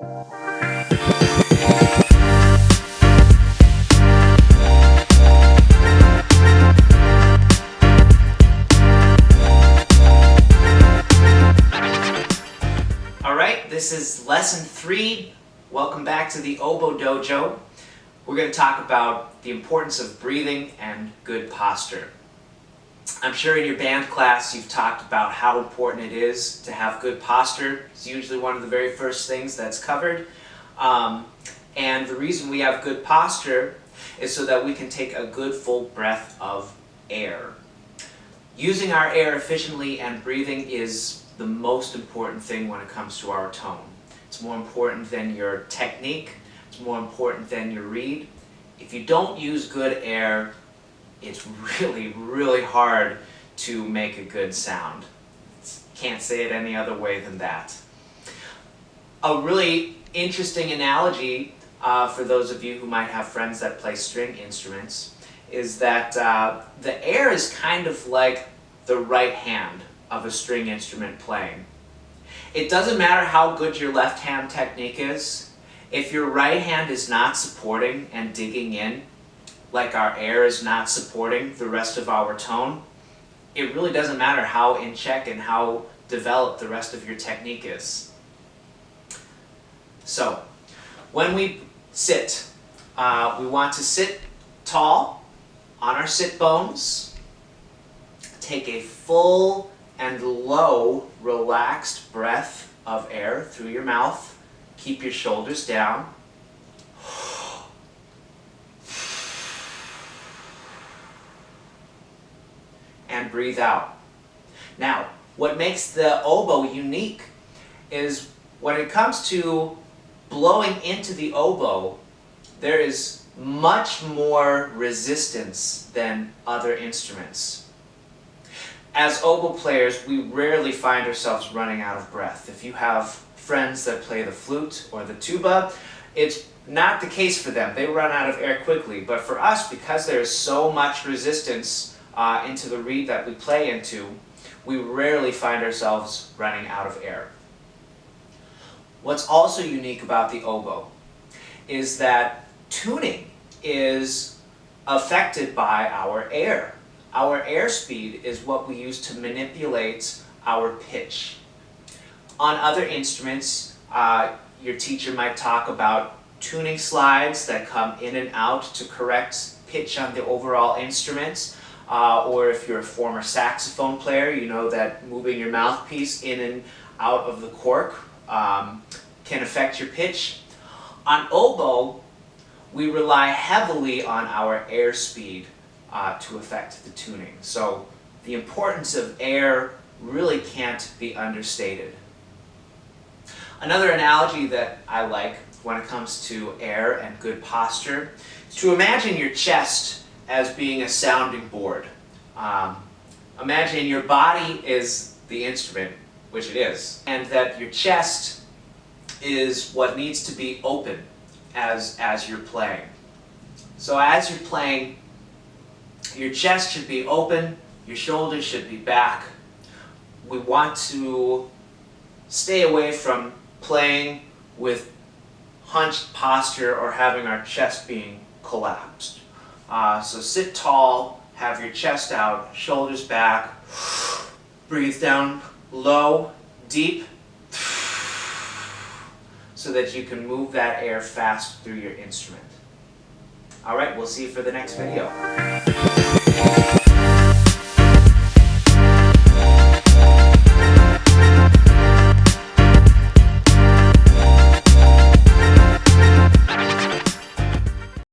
Alright, this is lesson 3. Welcome back to the Oboe Dojo. We're going to talk about the importance of breathing and good posture. I'm sure in your band class you've talked about how important it is to have good posture. It's usually one of the very first things that's covered. And the reason we have good posture is so that we can take a good full breath of air. Using our air efficiently and breathing is the most important thing when it comes to our tone. It's more important than your technique. It's more important than your reed. If you don't use good air, it's really hard to make a good sound. Can't say it any other way than that. A really interesting analogy for those of you who might have friends that play string instruments is that the air is kind of like the right hand of a string instrument playing. It doesn't matter how good your left hand technique is, if your right hand is not supporting and digging in, like our air is not supporting the rest of our tone, it really doesn't matter how in check and how developed the rest of your technique is. So, when we sit, we want to sit tall on our sit bones, take a full and low, relaxed breath of air through your mouth. Keep your shoulders down. And breathe out. Now, what makes the oboe unique is when it comes to blowing into the oboe, there is much more resistance than other instruments. As oboe players, we rarely find ourselves running out of breath. If you have friends that play the flute or the tuba, it's not the case for them. They run out of air quickly. But for us, because there is so much resistance into the reed that we play into, we rarely find ourselves running out of air. What's also unique about the oboe is that tuning is affected by our air. Our airspeed is what we use to manipulate our pitch. On other instruments, your teacher might talk about tuning slides that come in and out to correct pitch on the overall instrument. Or if you're a former saxophone player, you know that moving your mouthpiece in and out of the cork can affect your pitch. On oboe, we rely heavily on our airspeed to affect the tuning. So the importance of air really can't be understated. Another analogy that I like when it comes to air and good posture is to imagine your chest as being a sounding board. Imagine your body is the instrument, which it is, and that your chest is what needs to be open as you're playing. So as you're playing, your chest should be open, your shoulders should be back. We want to stay away from playing with hunched posture or having our chest being collapsed. So sit tall, have your chest out, shoulders back, breathe down low, deep, so that you can move that air fast through your instrument. Alright, we'll see you for the next video.